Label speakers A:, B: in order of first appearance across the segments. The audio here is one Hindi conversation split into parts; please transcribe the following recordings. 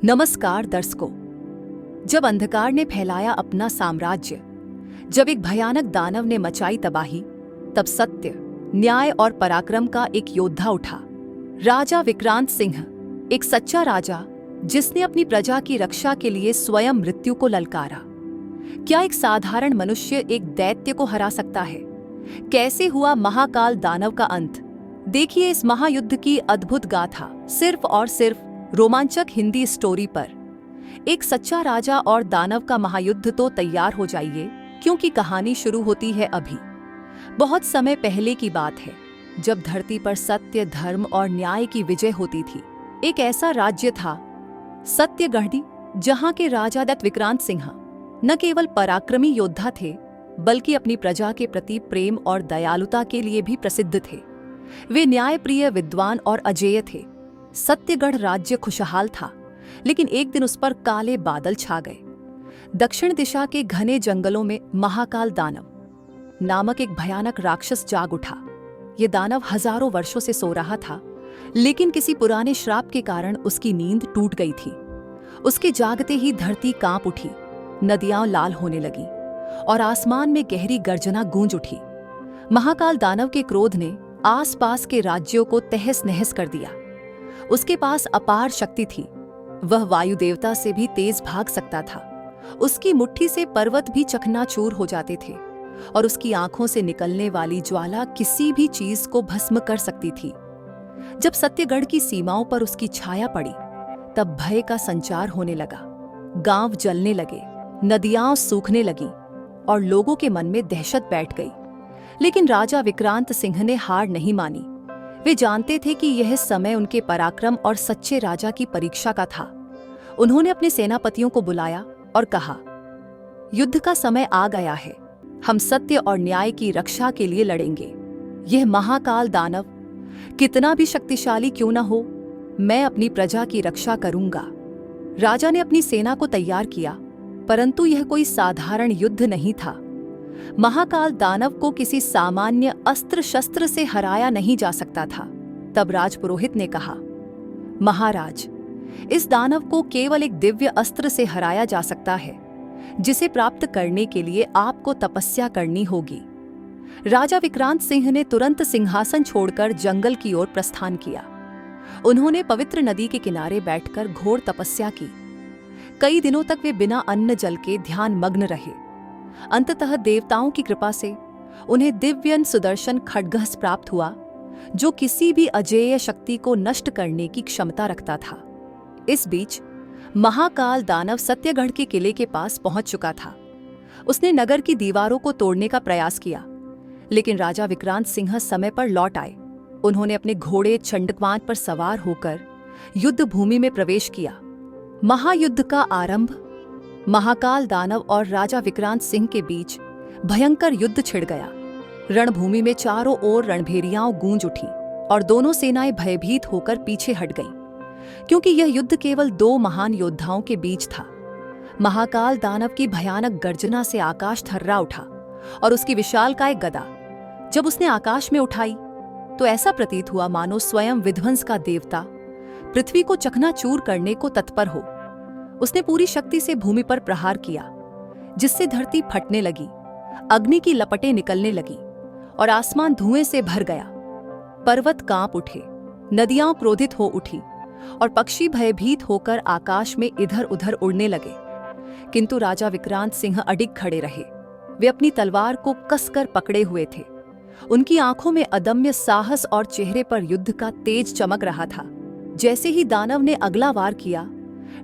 A: नमस्कार दर्शकों। जब अंधकार ने फैलाया अपना साम्राज्य, जब एक भयानक दानव ने मचाई तबाही, तब सत्य, न्याय और पराक्रम का एक योद्धा उठा। राजा विक्रांत सिंह, एक सच्चा राजा जिसने अपनी प्रजा की रक्षा के लिए स्वयं मृत्यु को ललकारा। क्या एक साधारण मनुष्य एक दैत्य को हरा सकता है? कैसे हुआ महाकाल दानव का अंत? देखिए इस महायुद्ध की अद्भुत गाथा, सिर्फ और सिर्फ रोमांचक हिंदी स्टोरी पर। एक सच्चा राजा और दानव का महायुद्ध, तो तैयार हो जाइए क्योंकि कहानी शुरू होती है अभी। बहुत समय पहले की बात है, जब धरती पर सत्य, धर्म और न्याय की विजय होती थी। एक ऐसा राज्य था सत्यगढ़ी, जहां के राजा दत्त विक्रांत सिंह न केवल पराक्रमी योद्धा थे, बल्कि अपनी प्रजा के प्रति प्रेम और दयालुता के लिए भी प्रसिद्ध थे। वे न्यायप्रिय, विद्वान और अजेय थे। सत्यगढ़ राज्य खुशहाल था, लेकिन एक दिन उस पर काले बादल छा गए। दक्षिण दिशा के घने जंगलों में महाकाल दानव नामक एक भयानक राक्षस जाग उठा। ये दानव हजारों वर्षों से सो रहा था, लेकिन किसी पुराने श्राप के कारण उसकी नींद टूट गई थी। उसके जागते ही धरती कांप उठी, नदियां लाल होने लगी और आसमान में गहरी गर्जना गूंज उठी। महाकाल दानव के क्रोध ने आसपास के राज्यों को तहस नहस कर दिया। उसके पास अपार शक्ति थी, वह वायु देवता से भी तेज भाग सकता था। उसकी मुट्ठी से पर्वत भी चकनाचूर हो जाते थे और उसकी आंखों से निकलने वाली ज्वाला किसी भी चीज को भस्म कर सकती थी। जब सत्यगढ़ की सीमाओं पर उसकी छाया पड़ी, तब भय का संचार होने लगा। गांव जलने लगे, नदियां सूखने लगीं और लोगों के मन में दहशत बैठ गई। लेकिन राजा विक्रांत सिंह ने हार नहीं मानी। वे जानते थे कि यह समय उनके पराक्रम और सच्चे राजा की परीक्षा का था। उन्होंने अपने सेनापतियों को बुलाया और कहा, युद्ध का समय आ गया है। हम सत्य और न्याय की रक्षा के लिए लड़ेंगे। यह महाकाल दानव कितना भी शक्तिशाली क्यों न हो, मैं अपनी प्रजा की रक्षा करूंगा। राजा ने अपनी सेना को तैयार किया, परंतु यह कोई साधारण युद्ध नहीं था। महाकाल दानव को किसी सामान्य अस्त्र शस्त्र से हराया नहीं जा सकता था। तब राजपुरोहित ने कहा, महाराज, इस दानव को केवल एक दिव्य अस्त्र से हराया जा सकता है, जिसे प्राप्त करने के लिए आपको तपस्या करनी होगी। राजा विक्रांत सिंह ने तुरंत सिंहासन छोड़कर जंगल की ओर प्रस्थान किया। उन्होंने पवित्र नदी के किनारे बैठकर घोर तपस्या की। कई दिनों तक वे बिना अन्न जल के ध्यान मग्न रहे। अंततः देवताओं की कृपा से उन्हें दिव्य सुदर्शन खड्गहस प्राप्त हुआ, जो किसी भी अजेय शक्ति को नष्ट करने की क्षमता रखता था। इस बीच महाकाल दानव सत्यगढ़ के किले के पास पहुंच चुका था। उसने नगर की दीवारों को तोड़ने का प्रयास किया, लेकिन राजा विक्रांत सिंह समय पर लौट आए। उन्होंने अपने घोड़े चंडकवान पर सवार होकर युद्ध भूमि में प्रवेश किया। महायुद्ध का आरंभ महाकाल दानव और राजा विक्रांत सिंह के बीच भयंकर युद्ध छिड़ गया। रणभूमि में चारों ओर रणभेरियां गूंज उठी और दोनों सेनाएं भयभीत होकर पीछे हट गईं, क्योंकि यह युद्ध केवल दो महान योद्धाओं के बीच था। महाकाल दानव की भयानक गर्जना से आकाश थर्रा उठा और उसकी विशालकाय गदा जब उसने आकाश में उठाई, तो ऐसा प्रतीत हुआ मानो स्वयं विध्वंस का देवता पृथ्वी को चकनाचूर करने को तत्पर हो। उसने पूरी शक्ति से भूमि पर प्रहार किया, जिससे धरती फटने लगी, अग्नि की लपटें निकलने लगी और आसमान धुएं से भर गया। पर्वत कांप उठे, नदियां क्रोधित हो उठी और पक्षी भयभीत होकर आकाश में इधर उधर उड़ने लगे। किंतु राजा विक्रांत सिंह अडिग खड़े रहे। वे अपनी तलवार को कसकर पकड़े हुए थे। उनकी आंखों में अदम्य साहस और चेहरे पर युद्ध का तेज चमक रहा था। जैसे ही दानव ने अगला वार किया,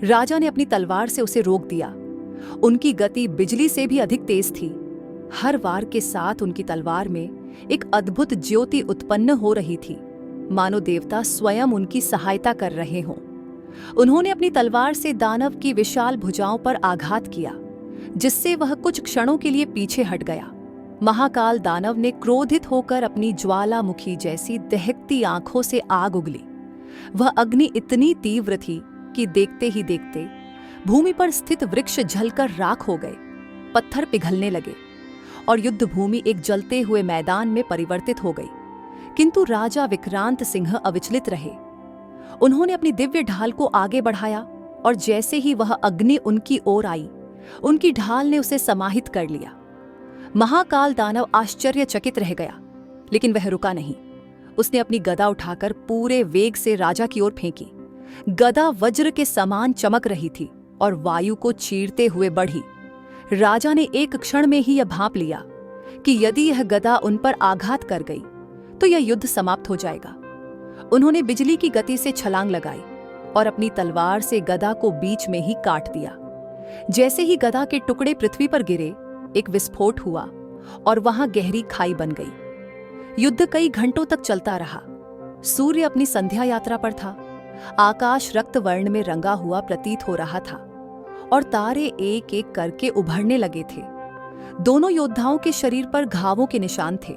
A: राजा ने अपनी तलवार से उसे रोक दिया। उनकी गति बिजली से भी अधिक तेज थी। हर वार के साथ उनकी तलवार में एक अद्भुत ज्योति उत्पन्न हो रही थी, मानो देवता स्वयं उनकी सहायता कर रहे हों। उन्होंने अपनी तलवार से दानव की विशाल भुजाओं पर आघात किया, जिससे वह कुछ क्षणों के लिए पीछे हट गया। महाकाल दानव ने क्रोधित होकर अपनी ज्वालामुखी जैसी दहकती आंखों से आग उगली। वह अग्नि इतनी तीव्र थी कि देखते ही देखते भूमि पर स्थित वृक्ष जलकर राख हो गए, पत्थर पिघलने लगे और युद्ध भूमि एक जलते हुए मैदान में परिवर्तित हो गई। किंतु राजा विक्रांत सिंह अविचलित रहे। उन्होंने अपनी दिव्य ढाल को आगे बढ़ाया और जैसे ही वह अग्नि उनकी ओर आई, उनकी ढाल ने उसे समाहित कर लिया। महाकाल दानव आश्चर्यचकित रह गया, लेकिन वह रुका नहीं। उसने अपनी गदा उठाकर पूरे वेग से राजा की ओर फेंकी। गदा वज्र के समान चमक रही थी और वायु को चीरते हुए बढ़ी। राजा ने एक क्षण में ही यह भांप लिया कि यदि यह गदा उन पर आघात कर गई तो यह युद्ध समाप्त हो जाएगा। उन्होंने बिजली की गति से छलांग लगाई और अपनी तलवार से गदा को बीच में ही काट दिया। जैसे ही गदा के टुकड़े पृथ्वी पर गिरे, एक विस्फोट हुआ और वहां गहरी खाई बन गई। युद्ध कई घंटों तक चलता रहा। सूर्य अपनी संध्या यात्रा पर था। आकाश रक्त वर्ण में रंगा हुआ प्रतीत हो रहा था और तारे एक एक करके उभरने लगे थे। दोनों योद्धाओं के शरीर पर घावों के निशान थे,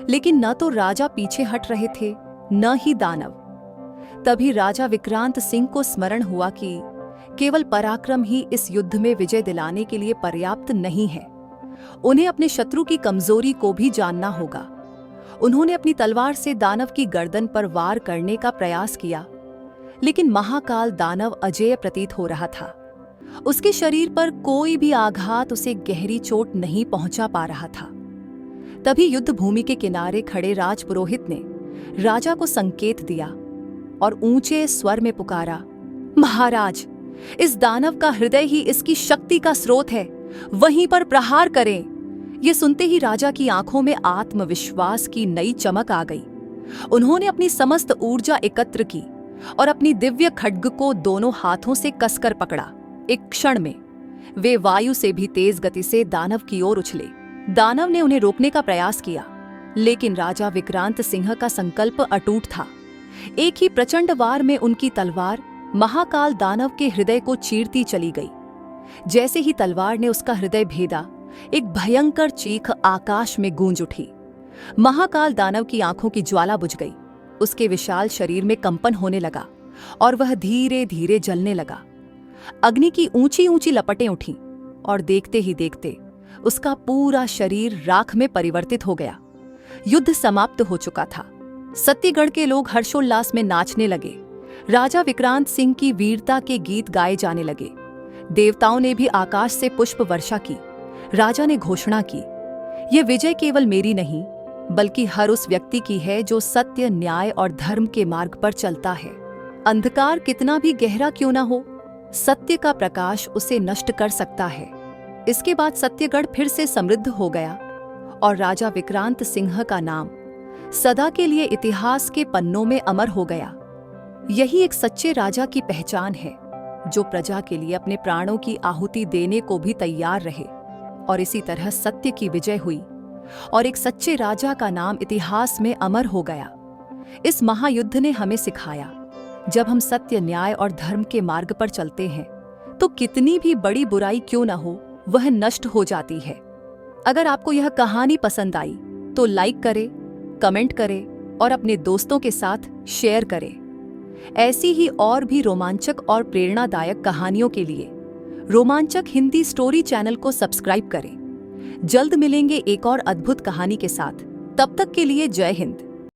A: लेकिन न तो राजा पीछे हट रहे थे, न ही दानव। तभी राजा विक्रांत सिंह को स्मरण हुआ कि केवल पराक्रम ही इस युद्ध में विजय दिलाने के लिए पर्याप्त नहीं है। उन्हें अपने शत्रु की कमजोरी को भी जानना होगा। उन्होंने अपनी तलवार से दानव की गर्दन पर वार करने का प्रयास किया, लेकिन महाकाल दानव अजेय प्रतीत हो रहा था। उसके शरीर पर कोई भी आघात उसे गहरी चोट नहीं पहुंचा पा रहा था। तभी युद्ध भूमि के किनारे खड़े राजपुरोहित ने राजा को संकेत दिया और ऊंचे स्वर में पुकारा, महाराज, इस दानव का हृदय ही इसकी शक्ति का स्रोत है, वहीं पर प्रहार करें। ये सुनते ही राजा की आंखों में आत्मविश्वास की नई चमक आ गई। उन्होंने अपनी समस्त ऊर्जा एकत्र की और अपनी दिव्य खड्ग को दोनों हाथों से कसकर पकड़ा। एक क्षण में वे वायु से भी तेज गति से दानव की ओर उछले। दानव ने उन्हें रोकने का प्रयास किया, लेकिन राजा विक्रांत सिंह का संकल्प अटूट था। एक ही प्रचंड वार में उनकी तलवार महाकाल दानव के हृदय को चीरती चली गई। जैसे ही तलवार ने उसका हृदय भेदा, एक भयंकर चीख आकाश में गूंज उठी। महाकाल दानव की आंखों की ज्वाला बुझ गई। उसके विशाल शरीर में कंपन होने लगा और वह धीरे धीरे जलने लगा। अग्नि की ऊंची ऊंची लपटें उठीं और देखते ही देखते उसका पूरा शरीर राख में परिवर्तित हो गया। युद्ध समाप्त हो चुका था। सत्यगढ़ के लोग हर्षोल्लास में नाचने लगे। राजा विक्रांत सिंह की वीरता के गीत गाए जाने लगे। देवताओं ने भी आकाश से पुष्प वर्षा की। राजा ने घोषणा की, यह विजय केवल मेरी नहीं, बल्कि हर उस व्यक्ति की है जो सत्य, न्याय और धर्म के मार्ग पर चलता है। अंधकार कितना भी गहरा क्यों ना हो, सत्य का प्रकाश उसे नष्ट कर सकता है। इसके बाद सत्यगढ़ फिर से समृद्ध हो गया और राजा विक्रांत सिंह का नाम सदा के लिए इतिहास के पन्नों में अमर हो गया। यही एक सच्चे राजा की पहचान है, जो प्रजा के लिए अपने प्राणों की आहुति देने को भी तैयार रहे। और इसी तरह सत्य की विजय हुई और एक सच्चे राजा का नाम इतिहास में अमर हो गया। इस महायुद्ध ने हमें सिखाया, जब हम सत्य, न्याय और धर्म के मार्ग पर चलते हैं तो कितनी भी बड़ी बुराई क्यों न हो, वह नष्ट हो जाती है। अगर आपको यह कहानी पसंद आई तो लाइक करें, कमेंट करें और अपने दोस्तों के साथ शेयर करें। ऐसी ही और भी रोमांचक और प्रेरणादायक कहानियों के लिए रोमांचक हिंदी स्टोरी चैनल को सब्सक्राइब करें। जल्द मिलेंगे एक और अद्भुत कहानी के साथ। तब तक के लिए जय हिंद।